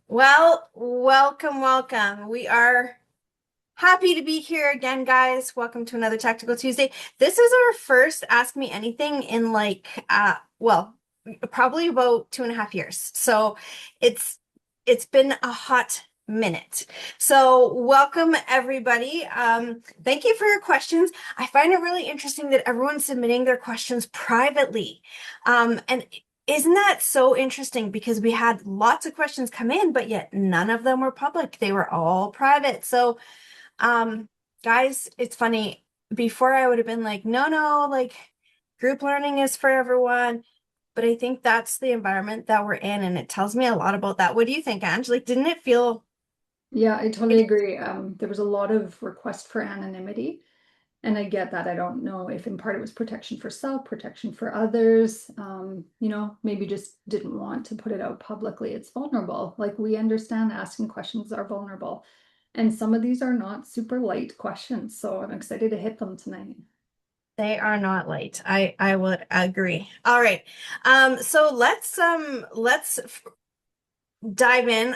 Well, welcome. We are happy to be here again, guys. Welcome to another Tactical Tuesday. This is our first Ask Me Anything in probably about 2.5 years. So it's been a hot minute. So welcome everybody. Thank you for your questions. I find it really interesting that everyone's submitting their questions privately. And isn't that so interesting? Because we had lots of questions come in, but yet none of them were public. They were all private. So, um, guys, it's funny. Before I would have been like, no, like group learning is for everyone. But I think that's the environment that we're in, and it tells me a lot about that. What do you think, Ange? Like, didn't it feel Yeah, I totally agree. There was a lot of request for anonymity, and I get that. I don't know if in part it was protection for self, protection for others. Maybe just didn't want to put it out publicly. It's vulnerable. Like we understand asking questions are vulnerable, and some of these are not super light questions. So I'm excited to hit them tonight. they are not late? I would agree. All right. So let's dive in.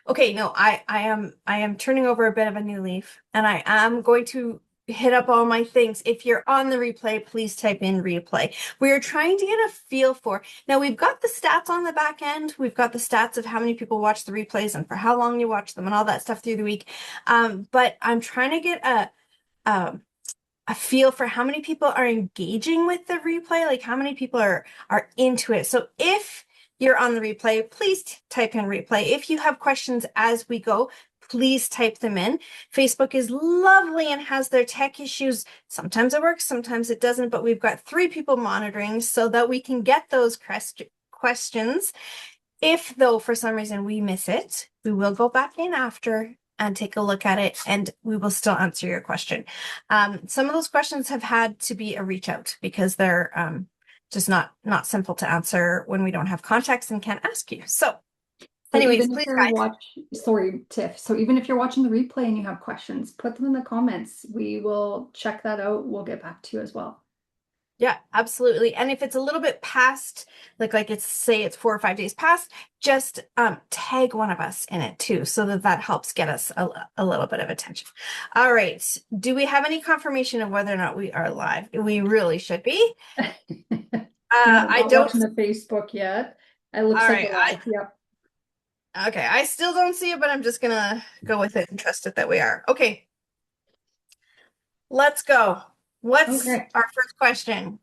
Okay, no, I am turning over a bit of a new leaf, and I am going to hit up all my things. If you're on the replay, please type in replay. We are trying to get a feel for. Now we've got the stats on the back end. We've got the stats of how many people watch the replays and for how long you watch them and all that stuff through the week. But I'm trying to get um a feel for how many people are engaging with the replay, like how many people are into it. So if you're on the replay, please type in replay. If you have questions as we go, please type them in. Facebook is lovely and has their tech issues. Sometimes it works, sometimes it doesn't, but we've got 3 people monitoring so that we can get those questions. If, though, for some reason we miss it, we will go back in after and take a look at it, and we will still answer your question. Some of those questions have had to be a reach out because they're just not simple to answer when we don't have context and can't ask you. So, So anyways, even if please, you're guys. sorry, Tiff. So even if you're watching the replay and you have questions, put them in the comments. We will check that out. We'll get back to you as well. Yeah, absolutely. And if it's a little bit past, like it's say it's 4 or 5 days past, just tag one of us in it too, so that helps get us a little bit of attention. All right. Do we have any confirmation of whether or not we are live? We really should be. No, I not don't. watching the Facebook yet. It All looks like right. we're live. Yep. Okay. I still don't see it, but I'm just gonna go with it and trust it that we are. Okay. Let's go. What's Okay. our first question?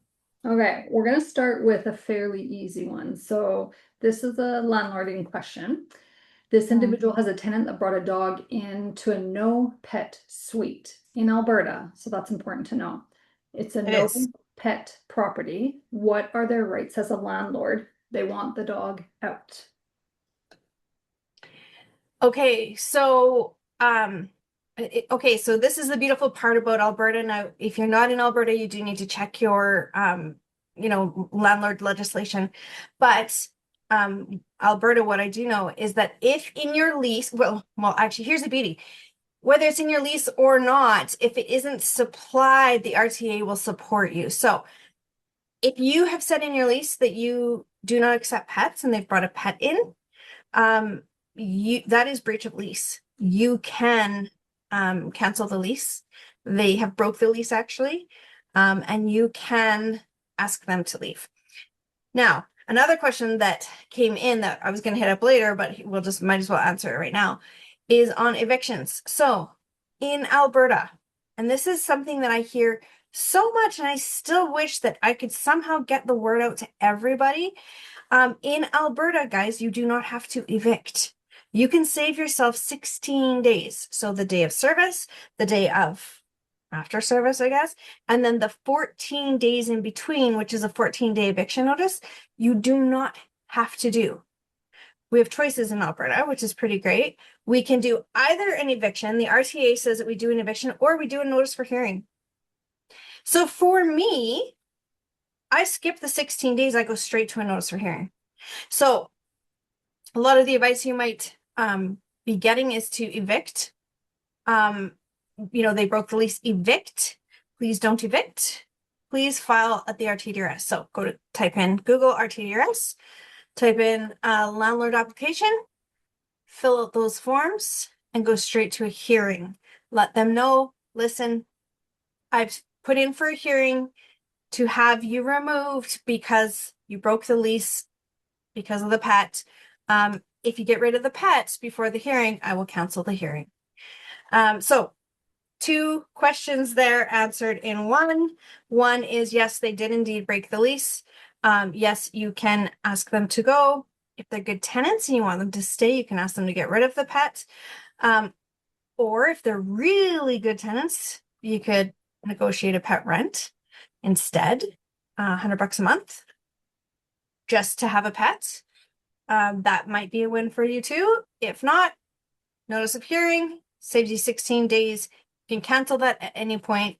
Okay. We're going to start with a fairly easy one. So this is a landlording question. This Hmm. individual has a tenant that brought a dog into a no pet suite in Alberta. So that's important to know. It's a It no is. pet property. What are their rights as a landlord? They want the dog out. Okay, so okay, so this is the beautiful part about Alberta. Now, if you're not in Alberta, you do need to check your landlord legislation. But Alberta, what I do know is that if in your lease, well, actually, here's the beauty. Whether it's in your lease or not, if it isn't supplied, the RTA will support you. So if you have said in your lease that you do not accept pets and they've brought a pet in, um, that is breach of lease. You can cancel the lease. They have broke the lease actually, and you can ask them to leave. Now, another question that came in that I was going to hit up later, but we'll just might as well answer it right now, is on evictions. So in Alberta, and this is something that I hear so much, and I still wish that I could somehow get the word out to everybody. In Alberta, guys, you do not have to evict. You can save yourself 16 days. So the day of service, the day of after service, I guess, and then the 14 days in between, which is a 14-day eviction notice, you do not have to do. We have choices in Alberta, which is pretty great. We can do either an eviction. The RTA says that we do an eviction or we do a notice for hearing. So for me, I skip the 16 days. I go straight to a notice for hearing. So a lot of the advice you might be getting is to evict. They broke the lease, evict. Please don't evict. Please file at the RTDRS. So type in Google RTDRS, type in landlord application, fill out those forms, and go straight to a hearing. Let them know, listen, I've put in for a hearing to have you removed because you broke the lease because of the pet. If you get rid of the pet before the hearing, I will cancel the hearing. So two questions there answered in one. One is yes, they did indeed break the lease. Yes, you can ask them to go. If they're good tenants and you want them to stay, you can ask them to get rid of the pet. Or if they're really good tenants, you could negotiate a pet rent instead, $100 a month, just to have a pet. That might be a win for you too. If not, notice of hearing saves you 16 days. You can cancel that at any point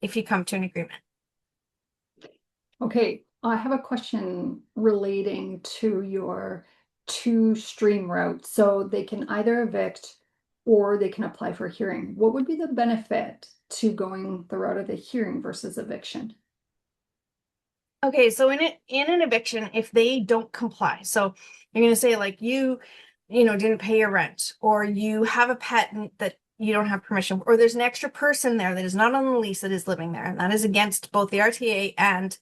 if you come to an agreement. Okay, I have a question relating to your two stream route. So they can either evict or they can apply for a hearing. What would be the benefit to going the route of the hearing versus eviction? Okay, so in an eviction, if they don't comply, so you're gonna say like you didn't pay your rent, or you have a pet that you don't have permission, or there's an extra person there that is not on the lease that is living there, and that is against both the RTA and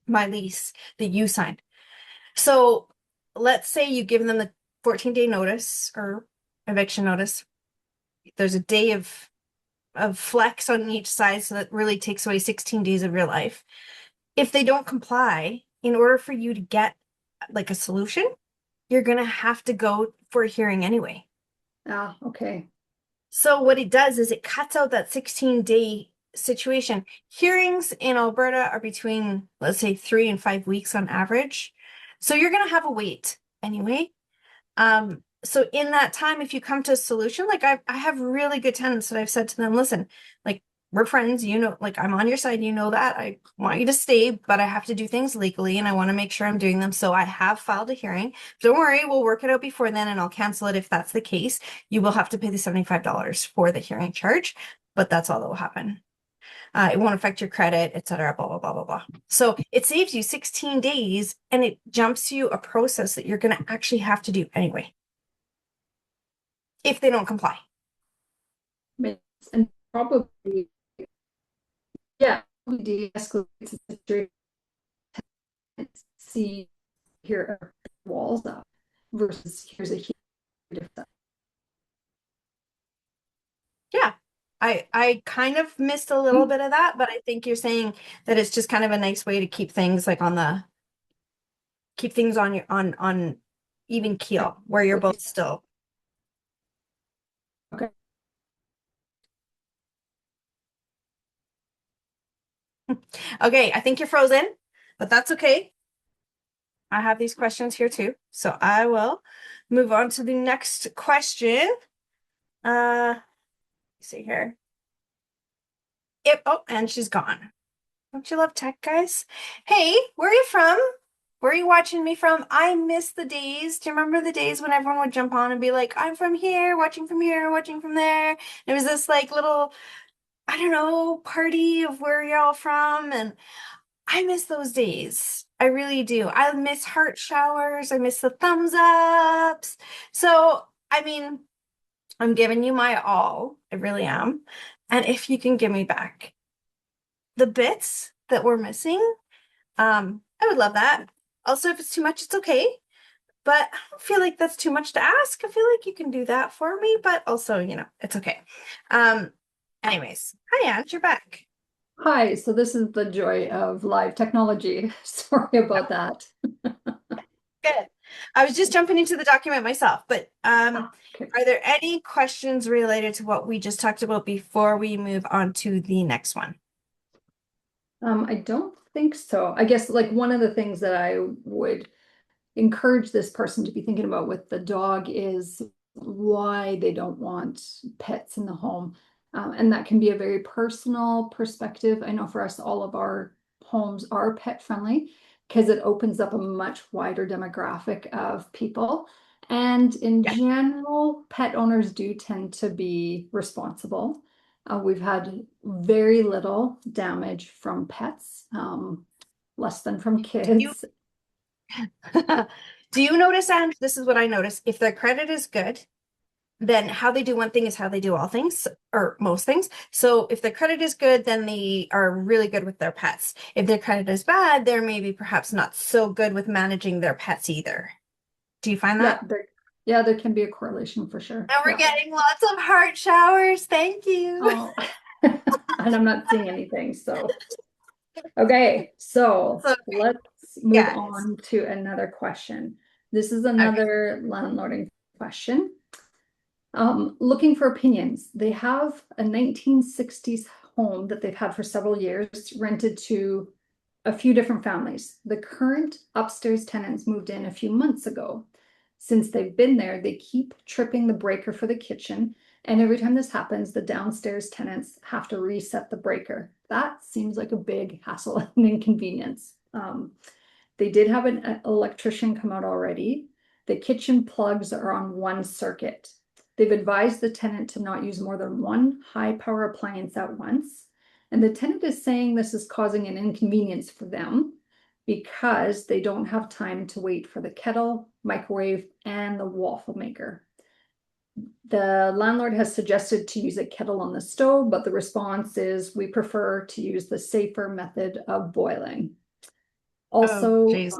my lease that you signed. So let's say you give them the 14-day notice or eviction notice. There's a day of flex on each side, so that really takes away 16 days of your life. If they don't comply, in order for you to get like a solution, you're gonna have to go for a hearing anyway. Ah, okay. So what it does is it cuts out that 16-day situation. Hearings in Alberta are between, let's say, 3 and 5 weeks on average. So you're gonna have a wait anyway. So in that time, if you come to a solution, like I have really good tenants that I've said to them, listen, like we're friends, like I'm on your side, that. I want you to stay, but I have to do things legally and I want to make sure I'm doing them. So I have filed a hearing. Don't worry, we'll work it out before then and I'll cancel it if that's the case. You will have to pay the $75 for the hearing charge, but that's all that will happen. It won't affect your credit, etc. Blah, blah, blah, blah, blah. So it saves you 16 days and it jumps you a process that you're going to actually have to do anyway if they don't comply. And probably, yeah, we de-escalate the situation. See, here are walls up versus here's a huge difference. Yeah. I kind of missed a little bit of that, but I think you're saying that it's just kind of a nice way to keep things like keep things on your on even keel where you're both still. Okay. Okay, I think you're frozen, but that's okay. I have these questions here too. So I will move on to the next question. Let's see here. And she's gone. Don't you love tech, guys? Hey, where are you from? Where are you watching me from? I miss the days. Do you remember the days when everyone would jump on and be like, I'm from here, watching from here, watching from there? It was this like little, I don't know, party of where you're all from. And I miss those days. I really do. I miss heart showers. I miss the thumbs ups. So, I mean, I'm giving you my all. I really am. And if you can give me back the bits that we're missing, I would love that. Also, if it's too much, it's okay. But I don't feel like that's too much to ask. I feel like you can do that for me, but also, it's okay. Anyways, hi, Ange, you're back. Hi, so this is the joy of live technology. Sorry about that. Good. I was just jumping into the document myself, but Okay. are there any questions related to what we just talked about before we move on to the next one? I don't think so. I guess like one of the things that I would encourage this person to be thinking about with the dog is why they don't want pets in the home. And that can be a very personal perspective. I know for us, all of our homes are pet friendly because it opens up a much wider demographic of people. And in Yeah. general, pet owners do tend to be responsible. We've had very little damage from pets, less than from Do you kids. Do you notice, and this is what I notice, if their credit is good, then how they do one thing is how they do all things or most things. So if their credit is good, then they are really good with their pets. If their credit is bad, they're maybe perhaps not so good with managing their pets either. Do you find Yeah, that? there can be a correlation for sure. And we're Yeah. getting lots of heart showers. Thank you. Oh, and I'm not seeing anything. So, okay. So So, let's move guys. on to another question. This is Okay. another landlording question. Looking for opinions. They have a 1960s home that they've had for several years, rented to a few different families. The current upstairs tenants moved in a few months ago. Since they've been there, they keep tripping the breaker for the kitchen. And every time this happens, the downstairs tenants have to reset the breaker. That seems like a big hassle and inconvenience. They did have an electrician come out already. The kitchen plugs are on one circuit. They've advised the tenant to not use more than one high power appliance at once. And the tenant is saying this is causing an inconvenience for them because they don't have time to wait for the kettle, microwave, and the waffle maker. The landlord has suggested to use a kettle on the stove, but the response is we prefer to use the safer method of boiling. Oh, Also, geez.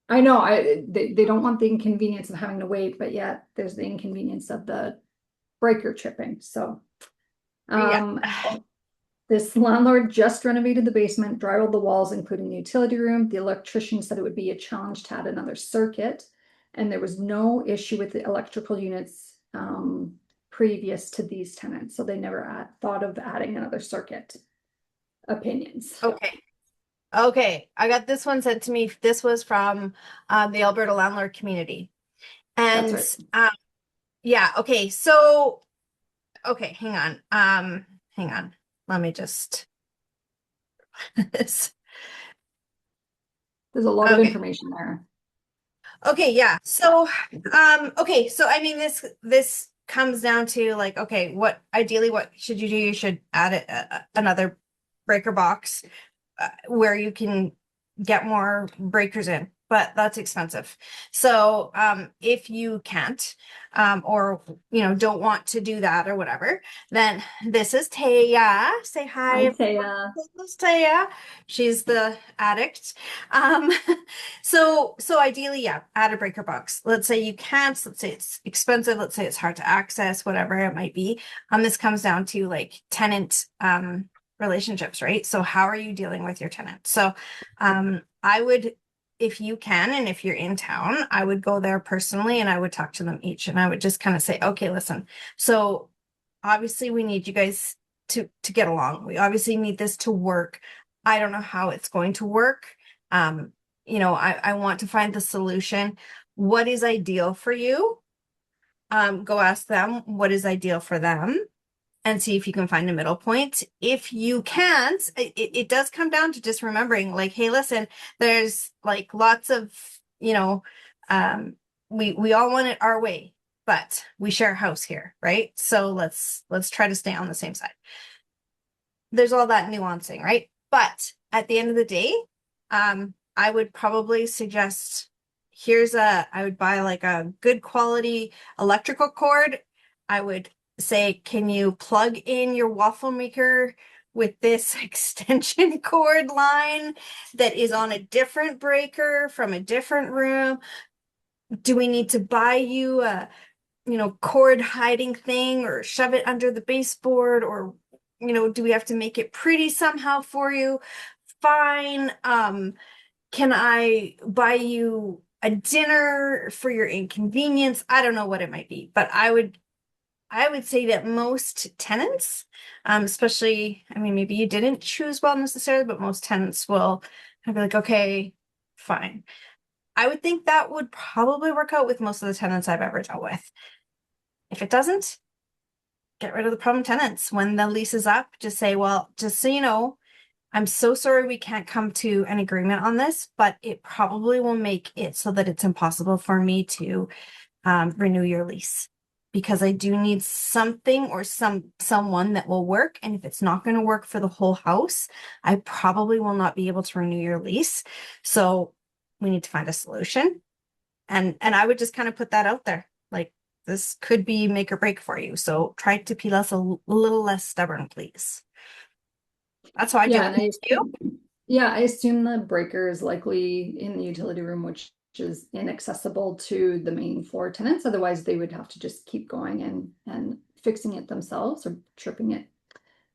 I know they don't want the inconvenience of having to wait, but yet there's the inconvenience of the breaker tripping. So Yeah. um this landlord just renovated the basement, drywalled the walls, including the utility room. The electrician said it would be a challenge to add another circuit, and there was no issue with the electrical units previous to these tenants. So they never thought of adding another circuit. Opinions. Okay. Okay. I got this one sent to me. This was from the Alberta landlord community. That's And right. yeah, okay. So okay, hang on. Hang on. Let me just this. There's a lot of Okay. information there. Okay, yeah. So okay, so I mean this comes down to like, okay, what ideally what should you do? You should add another breaker box where you can get more breakers in, but that's expensive. So if you can't or don't want to do that or whatever, then this is Taya. Say hi, Hi, everyone. Taya. This is Taya. She's the addict. Um, so ideally, yeah, add a breaker box. Let's say you can't, let's say it's expensive, let's say it's hard to access, whatever it might be. This comes down to like tenant relationships, right? So how are you dealing with your tenant? So I would, if you can, and if you're in town, I would go there personally and I would talk to them each and I would just kind of say, okay, listen, so obviously we need you guys to get along. We obviously need this to work. I don't know how it's going to work. I want to find the solution. What is ideal for you? Go ask them what is ideal for them and see if you can find a middle point. If you can't, it does come down to just remembering, like, hey, listen, there's like lots of, we all want it our way, but we share a house here, right? So let's try to stay on the same side. There's all that nuancing, right? But at the end of the day, I would probably suggest I would buy like a good quality electrical cord. I would say, can you plug in your waffle maker with this extension cord line that is on a different breaker from a different room? Do we need to buy you a, cord hiding thing or shove it under the baseboard or, do we have to make it pretty somehow for you? Fine. Can I buy you a dinner for your inconvenience? I don't know what it might be, but I would say that most tenants, especially, I mean, maybe you didn't choose well necessarily, but most tenants will be like, okay, fine. I would think that would probably work out with most of the tenants I've ever dealt with. If it doesn't, get rid of the problem tenants. When the lease is up, just say, well, just so you know, I'm so sorry we can't come to an agreement on this, but it probably will make it so that it's impossible for me to renew your lease because I do need something or someone that will work. And if it's not going to work for the whole house, I probably will not be able to renew your lease. So we need to find a solution. And I would just kind of put that out there. Like this could be make or break for you. So try to be little less stubborn, please. That's how I do Yeah, it. and I You? yeah, I assume the breaker is likely in the utility room, which is inaccessible to the main floor tenants. Otherwise, they would have to just keep going and fixing it themselves or tripping it,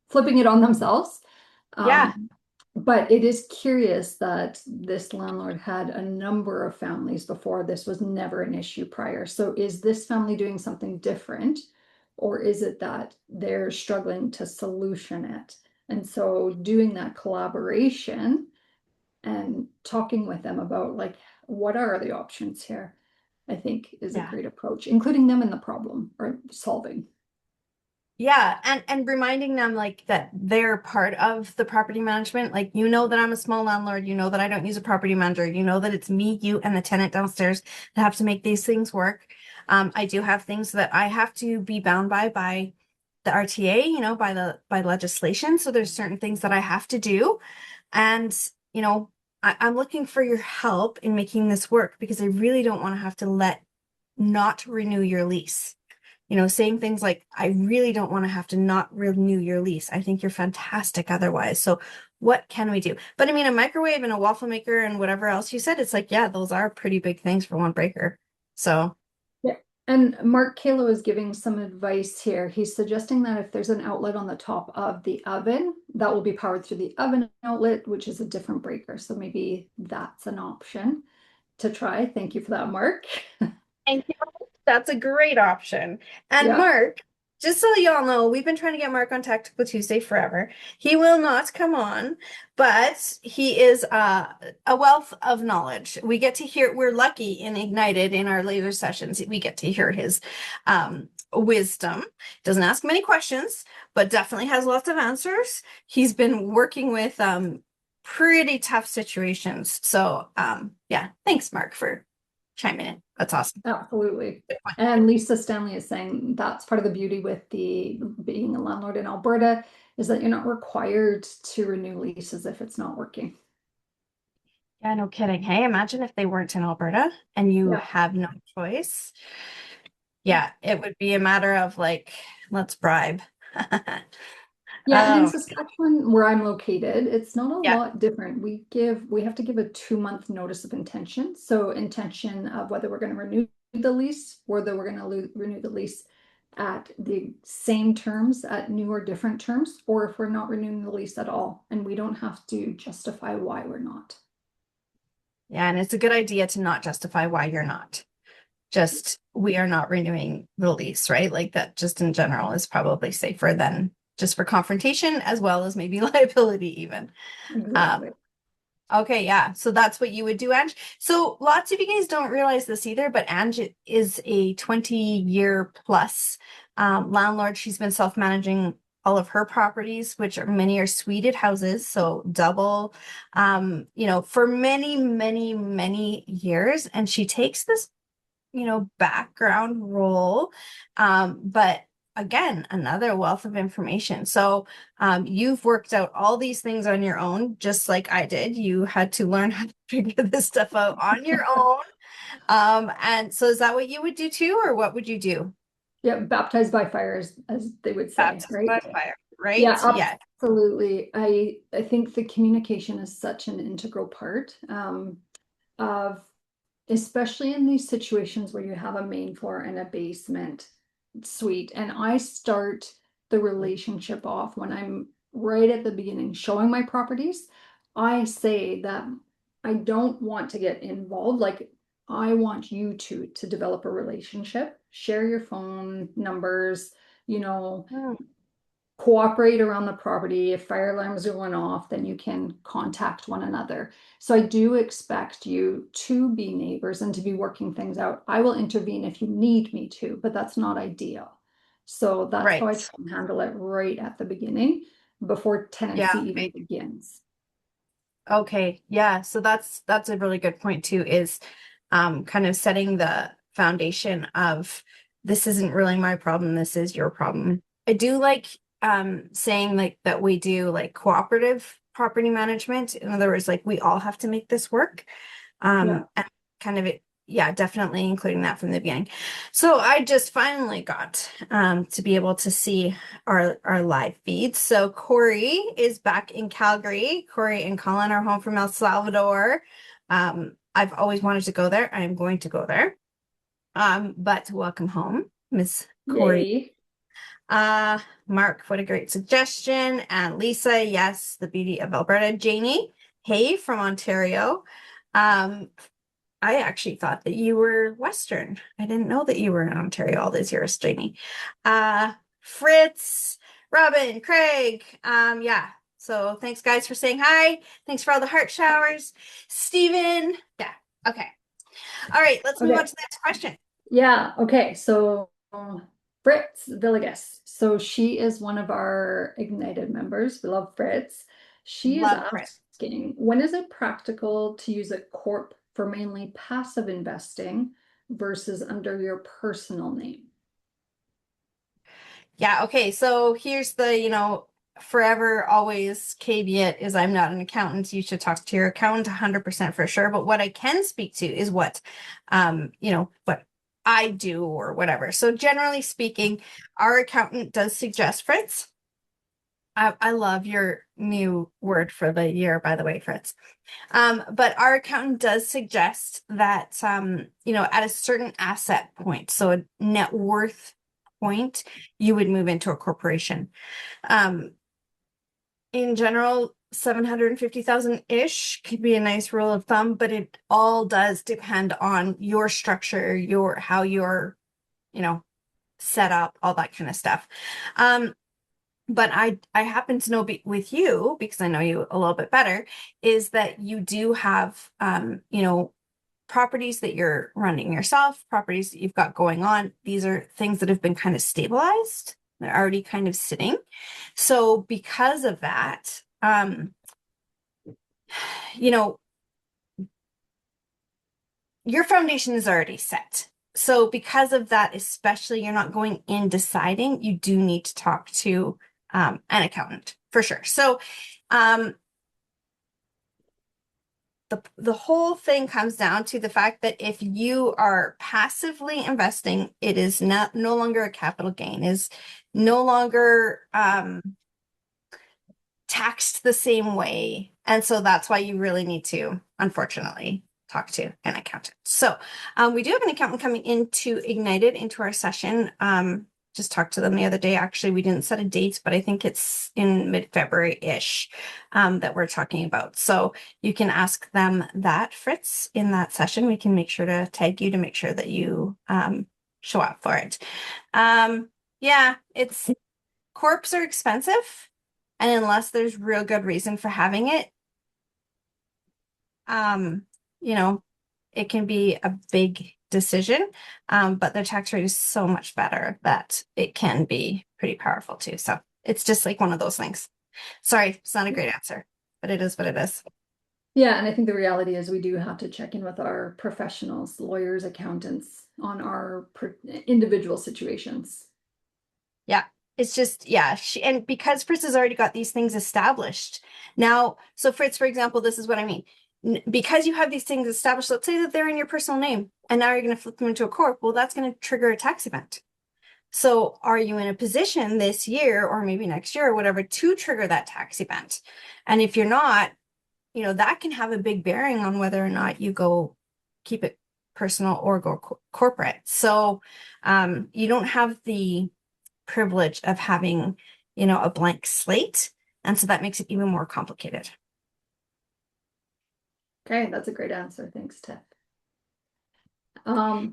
flipping it on themselves. Yeah. But it is curious that this landlord had a number of families before. This was never an issue prior. So is this family doing something different, or is it that they're struggling to solution it? And so doing that collaboration and talking with them about like what are the options here, I think is a Yeah. great approach, including them in the problem or solving. Yeah, and reminding them like that they're part of the property management. Like you know that I'm a small landlord, you know that I don't use a property manager, you know that it's me, you, and the tenant downstairs that have to make these things work. I do have things that I have to be bound by the RTA, by legislation. So there's certain things that I have to do. And, I'm looking for your help in making this work because I really don't want to have to not renew your lease. Saying things like, I really don't want to have to not renew your lease. I think you're fantastic otherwise. So what can we do? But I mean, a microwave and a waffle maker and whatever else you said, it's like, yeah, those are pretty big things for one breaker. So Yeah. And Mark Kalo is giving some advice here. He's suggesting that if there's an outlet on the top of the oven, that will be powered through the oven outlet, which is a different breaker. So maybe that's an option to try. Thank you for that, Mark. thank you. That's a great option. And Yeah. Mark, just so y'all know, we've been trying to get Mark on Tactical Tuesday forever. He will not come on, but he is a wealth of knowledge. We get to hear, we're lucky in Ignited in our later sessions, we get to hear his wisdom. Doesn't ask many questions, but definitely has lots of answers. He's been working with pretty tough situations. So yeah, thanks, Mark, for chiming in. That's awesome. Absolutely. And Lisa Stanley is saying that's part of the beauty with the being a landlord in Alberta is that you're not required to renew leases if it's not working. Yeah, no kidding. Hey, imagine if they weren't in Alberta and you Yeah. have no choice. Yeah, it would be a matter of like, let's bribe. Yeah, and in Oh, Saskatchewan, where I'm located, it's not a yeah. lot different. We have to give a 2 month notice of intention. So intention of whether we're going to renew the lease, whether we're going to renew the lease at the same terms, at new or different terms, or if we're not renewing the lease at all. And we don't have to justify why we're not. Yeah, and it's a good idea to not justify why you're not. Just we are not renewing the lease, right? Like that just in general is probably safer than just for confrontation as well as maybe liability even. Um, Exactly. Okay, yeah. So that's what you would do, Ange. So lots of you guys don't realize this either, but Ange is a 20-year plus landlord. She's been self-managing all of her properties, which are many are suited houses, so double, for many, many, many years. And she takes this background role. But again, another wealth of information. So you've worked out all these things on your own, just like I did. You had to learn how to figure this stuff out on your own. And so is that what you would do too, or what would you do? Yeah, baptized by fire, as they would say, Baptized right? by fire, right? Yeah, Yeah. absolutely. I think the communication is such an integral part of, especially in these situations where you have a main floor and a basement suite. And I start the relationship off when I'm right at the beginning, showing my properties. I say that I don't want to get involved. Like I want you to develop a relationship, share your phone numbers, you know, Hmm. cooperate around the property. If fire alarms are going off, then you can contact one another. So I do expect you to be neighbors and to be working things out. I will intervene if you need me to, but that's not ideal. So that's how I Right. try and handle it right at the beginning before tenancy Yeah. even begins. Okay. Yeah. So that's a really good point too, is kind of setting the foundation of this isn't really my problem, this is your problem. I do like saying like that we do like cooperative property management. In other words, like we all have to make this work. Yeah. And kind of it yeah, definitely including that from the beginning. So I just finally got to be able to see our live feeds. So Corey is back in Calgary. Corey and Colin are home from El Salvador. I've always wanted to go there. I am going to go there. But welcome home, Miss Corey. Yay. Uh, Mark, what a great suggestion. And Lisa, yes, the beauty of Alberta. Janie, hey, from Ontario. I actually thought that you were Western. I didn't know that you were in Ontario all these years, Jamie. Fritz, Robin, Craig. Yeah. So thanks guys for saying hi. Thanks for all the heart showers. Stephen. Yeah. Okay. All right, let's move on Okay. to the next question. Yeah. Okay. So Fritz Villegas. So she is one of our Ignited members. We love Fritz. She is Love Fritz. asking, when is it practical to use a corp for mainly passive investing versus under your personal name? Yeah, okay. So here's the, forever always caveat is I'm not an accountant. You should talk to your accountant 100% for sure. But what I can speak to is what what I do or whatever. So generally speaking, our accountant does suggest, Fritz. I love your new word for the year, by the way, Fritz. But our accountant does suggest that, at a certain asset point, so a net worth point, you would move into a corporation. In general, 750,000-ish could be a nice rule of thumb, but it all does depend on your structure, how you're, set up, all that kind of stuff. But I happen to know with you, because I know you a little bit better, is that you do have, properties that you're running yourself, properties that you've got going on. These are things that have been kind of stabilized. They're already kind of sitting. So because of that, your foundation is already set. So because of that, especially you're not going in deciding, you do need to talk to an accountant for sure. So the whole thing comes down to the fact that if you are passively investing, it is no longer a capital gain, is no longer taxed the same way. And so that's why you really need to, unfortunately, talk to an accountant. So we do have an accountant coming into Ignited into our session. Just talked to them the other day. Actually, we didn't set a date, but I think it's in mid-February-ish that we're talking about. So you can ask them that, Fritz, in that session. We can make sure to tag you to make sure that you show up for it. Yeah, corps are expensive. And unless there's real good reason for having it, you know, it can be a big decision. But the tax rate is so much better that it can be pretty powerful too. So it's just like one of those things. Sorry, it's not a great answer, but it is what it is. Yeah, and I think the reality is we do have to check in with our professionals, lawyers, accountants on our individual situations. Yeah. It's just, yeah. And because Fritz has already got these things established now. So Fritz, for example, this is what I mean. Because you have these things established, let's say that they're in your personal name and now you're going to flip them into a corp. Well, that's going to trigger a tax event. So are you in a position this year or maybe next year or whatever to trigger that tax event? And if you're not, that can have a big bearing on whether or not you go keep it personal or go corporate. So you don't have the privilege of having, a blank slate. And so that makes it even more complicated. Okay, that's a great answer. Thanks, Tiff. Yeah.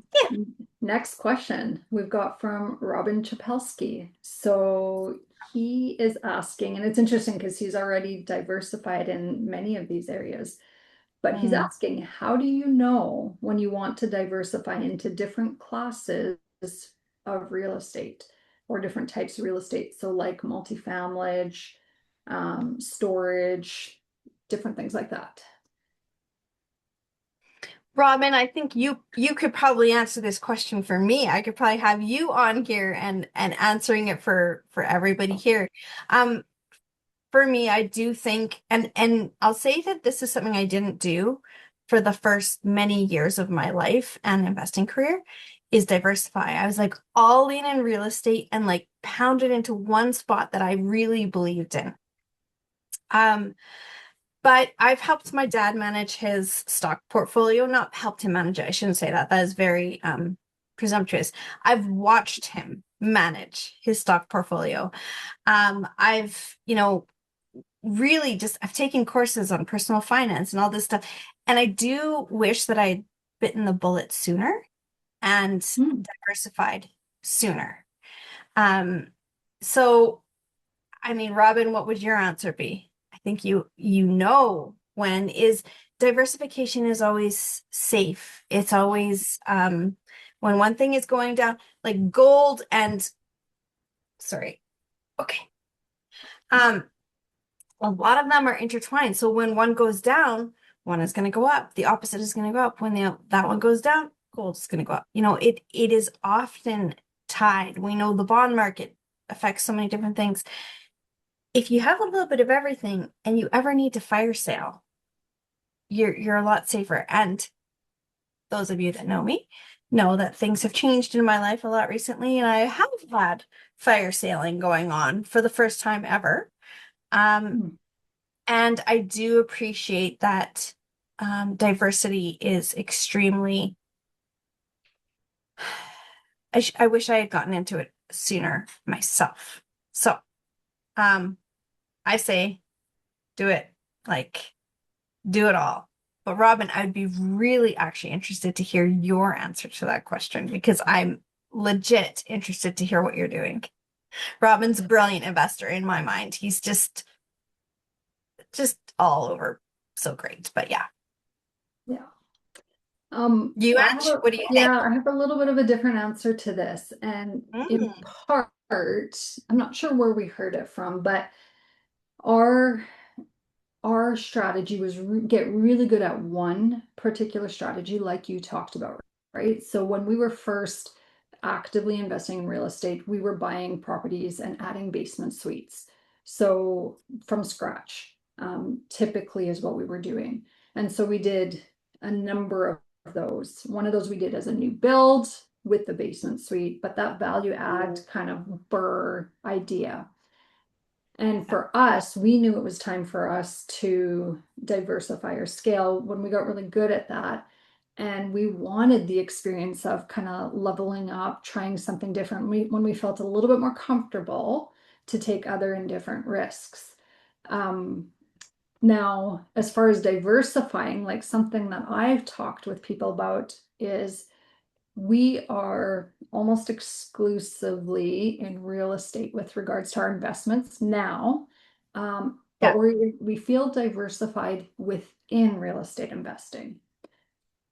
Next question we've got from Robin Chapelski. So he is asking, and it's interesting because he's already diversified in many of these areas, but he's asking, how do you know when you want to diversify into different classes of real estate or different types of real estate? So like multifamily, storage, different things like that. Robin, I think you could probably answer this question for me. I could probably have you on here and answering it for everybody here. For me, I do think, and I'll say that this is something I didn't do for the first many years of my life and investing career is diversify. I was like all in real estate and like pounded into one spot that I really believed in. Um, but I've helped my dad manage his stock portfolio, not helped him manage it. I shouldn't say that. That is very presumptuous. I've watched him manage his stock portfolio. I've, really just I've taken courses on personal finance and all this stuff. And I do wish that I'd bitten the bullet sooner and Hmm. diversified sooner. Um, so I mean, Robin, what would your answer be? I think when is diversification is always safe. It's always when one thing is going down, like gold and sorry. Okay. Um, a lot of them are intertwined. So when one goes down, one is going to go up. The opposite is going to go up. When that one goes down, gold is going to go up. It is often tied. We know the bond market affects so many different things. If you have a little bit of everything and you ever need to fire sale, you're a lot safer. And those of you that know me know that things have changed in my life a lot recently, and I have had fire sailing going on for the first time ever. Um, Hmm. and I do appreciate that diversity is extremely. I wish I had gotten into it sooner myself. So, um, I say do it. Like, do it all. But Robin, I'd be really actually interested to hear your answer to that question because I'm legit interested to hear what you're doing. Robin's a brilliant investor in my mind. He's just all over so great. But yeah. Yeah. You, Ange, what do you think? Yeah, I have a little bit of a different answer to this. And in Mm, part, I'm not sure where we heard it from, but our our strategy was get really good at one particular strategy, like you talked about, right? So when we were first actively investing in real estate, we were buying properties and adding basement suites. So from scratch, typically is what we were doing. And so we did a number of those. One of those we did as a new build with the basement suite, but that value add kind of burr idea. And yeah. for us, we knew it was time for us to diversify our scale when we got really good at that. And we wanted the experience of kind of leveling up, trying something different. When we felt a little bit more comfortable to take other and different risks. Um, Now, as far as diversifying, like something that I've talked with people about is we are almost exclusively in real estate with regards to our investments now. Yeah. But we feel diversified within real estate investing.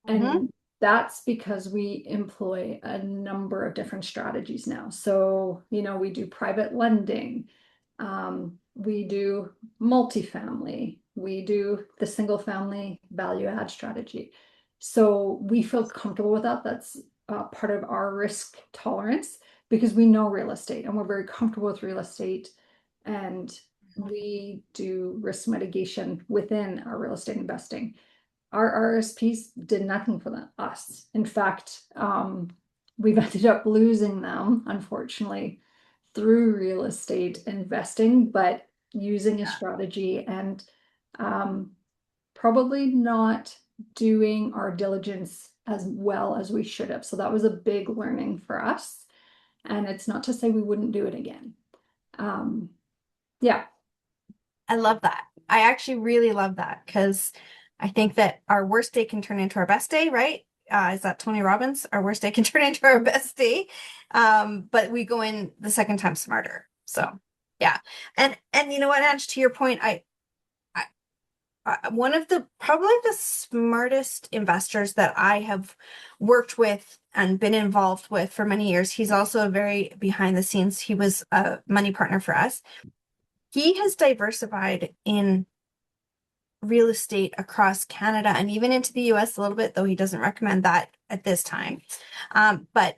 Hmm. And that's because we employ a number of different strategies now. So, we do private lending, we do multifamily, we do the single family value add strategy. So we feel comfortable with that. That's part of our risk tolerance because we know real estate and we're very comfortable with real estate. And we do risk mitigation within our real estate investing. Our RSPs did nothing for us. In fact, we've ended up losing them, unfortunately, through real estate investing, but using a strategy and um, probably not doing our diligence as well as we should have. So that was a big learning for us. And it's not to say we wouldn't do it again. Um, yeah. I love that. I actually really love that because I think that our worst day can turn into our best day, right? Is that Tony Robbins? Our worst day can turn into our best day. But we go in the second time smarter. So yeah. And you know what, Ange, to your point, one of the probably the smartest investors that I have worked with and been involved with for many years. He's also a very behind the scenes. He was a money partner for us. He has diversified in real estate across Canada and even into the US a little bit, though he doesn't recommend that at this time. But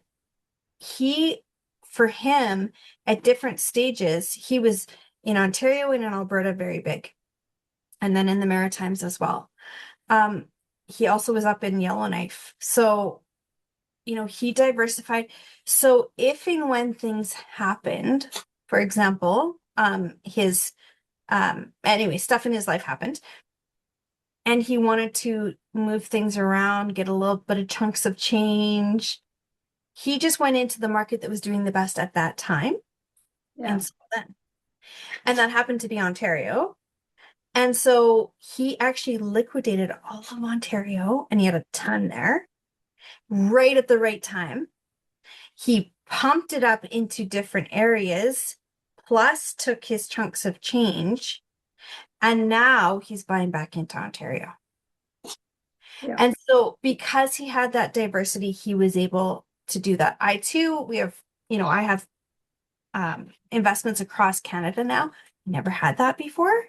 he, for him, at different stages, he was in Ontario and in Alberta very big, and then in the Maritimes as well. Um, he also was up in Yellowknife. So, he diversified. So if and when things happened, for example, his anyway, stuff in his life happened, and he wanted to move things around, get a little bit of chunks of change. He just went into the market that was doing the best at that time Yeah. and sold then. And that happened to be Ontario. And so he actually liquidated all of Ontario and he had a ton there right at the right time. He pumped it up into different areas, plus took his chunks of change. And now he's buying back into Ontario. Yeah. And so because he had that diversity, he was able to do that. I too, I have investments across Canada now. Never had that before.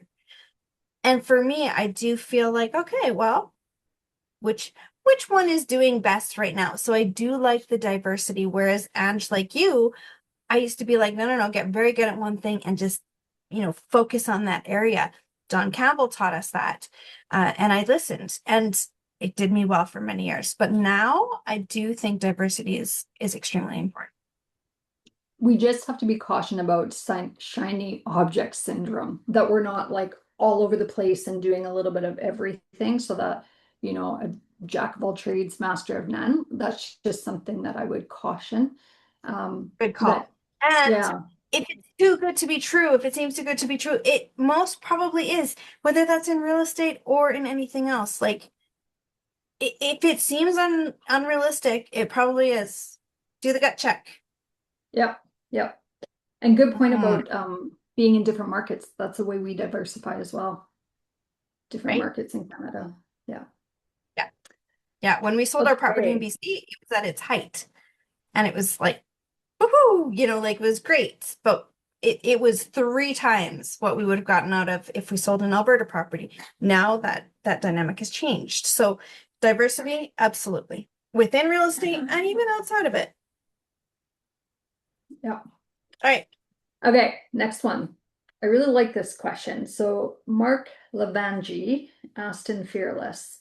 And for me, I do feel like, okay, well, which which one is doing best right now? So I do like the diversity. Whereas Ange, like you, I used to be like, no, no, no, get very good at one thing and just, focus on that area. Don Campbell taught us that. And I listened and it did me well for many years. But now I do think diversity is extremely important. We just have to be cautioned about shiny object syndrome, that we're not like all over the place and doing a little bit of everything, so that, a jack of all trades, master of none. That's just something that I would caution. Good call. That, And yeah, if it's too good to be true, if it seems too good to be true, it most probably is, whether that's in real estate or in anything else. Like if it seems unrealistic, it probably is. Do the gut check. yep, yep. And good point Mm, about being in different markets. That's the way we diversify as well. Different right? markets in Canada. Yeah. Yeah. Yeah. When we sold our property in Okay. BC, it was at its height. And it was like, woohoo, like it was great. But it was three times what we would have gotten out of if we sold an Alberta property. Now that dynamic has changed. So diversity, absolutely. Within real estate and even outside of it. Yeah. All right. Okay, next one. I really like this question. So Mark Lavangi asked in Fearless.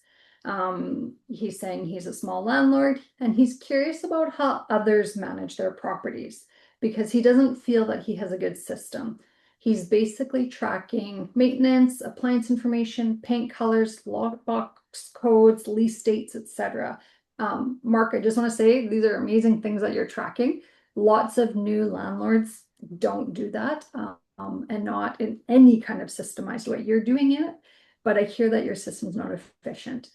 He's saying he's a small landlord and he's curious about how others manage their properties because he doesn't feel that he has a good system. He's basically tracking maintenance, appliance information, paint colors, lockbox codes, lease dates, etc. Mark, I just want to say these are amazing things that you're tracking. Lots of new landlords don't do that, and not in any kind of systemized way. You're doing it, but I hear that your system's not efficient.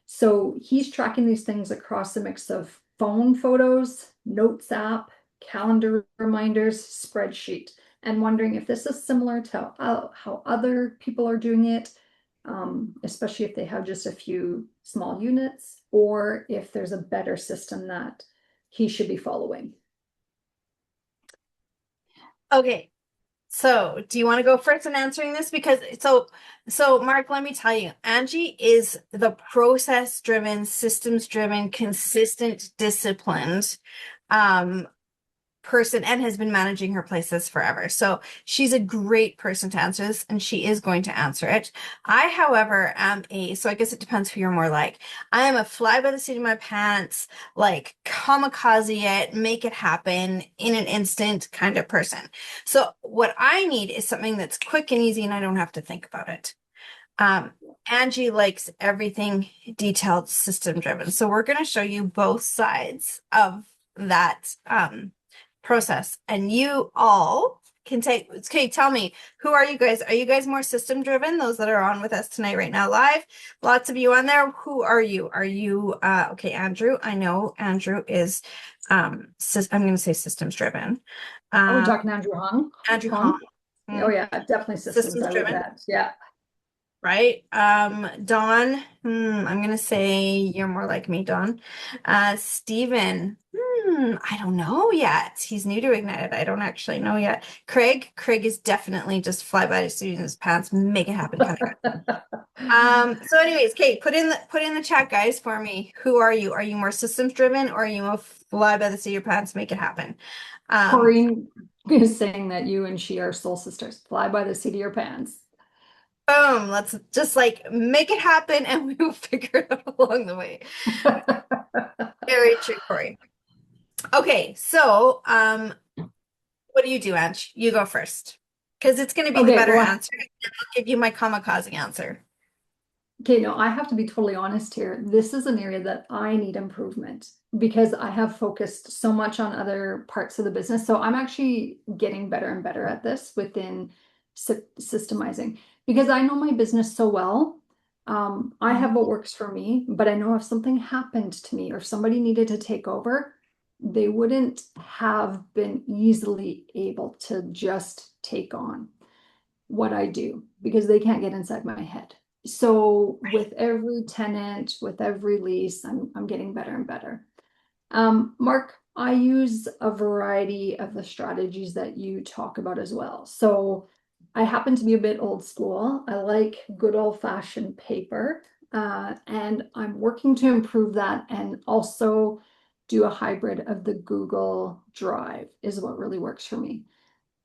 So he's tracking these things across a mix of phone photos, notes app, calendar reminders, spreadsheet, and wondering if this is similar to how other people are doing it, especially if they have just a few small units, or if there's a better system that he should be following. Okay. So, do you want to go first in answering this? Because so Mark, let me tell you, Angie is the process-driven, systems-driven, consistent, disciplined um person and has been managing her places forever. So she's a great person to answer this, and she is going to answer it. I, however, so I guess it depends who you're more like. I am a fly by the seat of my pants, like kamikaze it, make it happen in an instant kind of person. So what I need is something that's quick and easy and I don't have to think about it. Um, Angie likes everything detailed, system driven. So we're going to show you both sides of that process. And you all can take, okay, tell me, who are you guys? Are you guys more system driven? Those that are on with us tonight right now live. Lots of you on there. Who are you? Are you okay, Andrew? I know Andrew is I'm going to say systems driven. Are we Um, talking Andrew Hung? Andrew Hong. Hung? Oh yeah, definitely systems, Systems I would driven, bet. Yeah. right? Dawn, I'm gonna say you're more like me, Dawn. Stephen, I don't know yet. He's new to Ignited. I don't actually know yet. Craig is definitely just fly by the seat of his pants, make it happen kind of guy. So anyways, Kate, put in the chat, guys, for me. Who are you? Are you more systems driven or are you more fly by the seat of your pants, make it happen? Corrine is saying that you and she are soul sisters. Fly by the seat of your pants. Boom. Let's just like make it happen and we will figure it out along the way. Very true, Corey. Okay, so what do you do, Ange? You go first. Because it's going to be the Okay, better well, answer. I'll give you my kamikaze answer. okay, no, I have to be totally honest here. This is an area that I need improvement because I have focused so much on other parts of the business. So I'm actually getting better and better at this within systemizing because I know my business so well. I have what Mhm. works for me, but I know if something happened to me or if somebody needed to take over, they wouldn't have been easily able to just take on what I do because they can't get inside my head. So with every tenant, with every lease, I'm getting better and better. Mark, I use a variety of the strategies that you talk about as well. So I happen to be a bit old school. I like good old-fashioned paper, and I'm working to improve that and also do a hybrid of the Google Drive is what really works for me.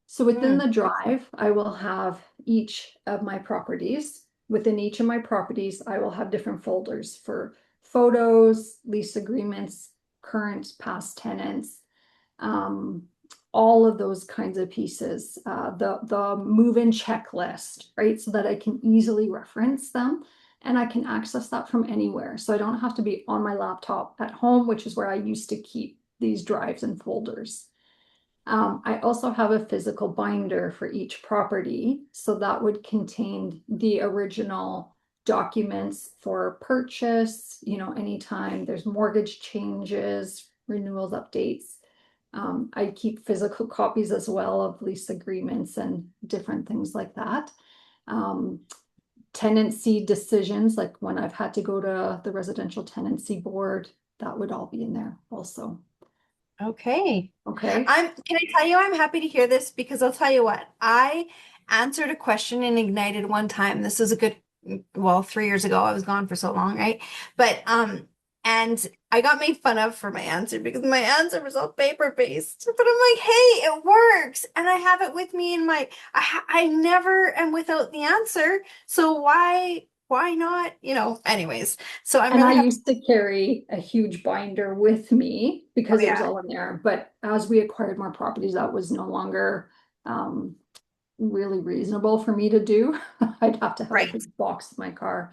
So within Mm, the drive, I will have each of my properties. Within each of my properties, I will have different folders for photos, lease agreements, current, past tenants, um, all of those kinds of pieces. The move-in checklist, right? So that I can easily reference them and I can access that from anywhere. So I don't have to be on my laptop at home, which is where I used to keep these drives and folders. I also have a physical binder for each property. So that would contain the original documents for purchase, anytime there's mortgage changes, renewals, updates. I keep physical copies as well of lease agreements and different things like that. Um, Tenancy decisions, like when I've had to go to the residential tenancy board, that would all be in there also. okay. Okay. Can I tell you I'm happy to hear this because I'll tell you what, I answered a question in Ignited one time. This was a good, well, 3 years ago. I was gone for so long, right? But and I got made fun of for my answer because my answer was all paper-based. But I'm like, hey, it works. And I have it with me in my I never am without the answer. So why not? Anyways. So I'm And I really happy. used to carry a huge binder with me Oh because it was yeah. all in there. But as we acquired more properties, that was no longer um, really reasonable for me to do. I'd have to have a Right. big box in my car.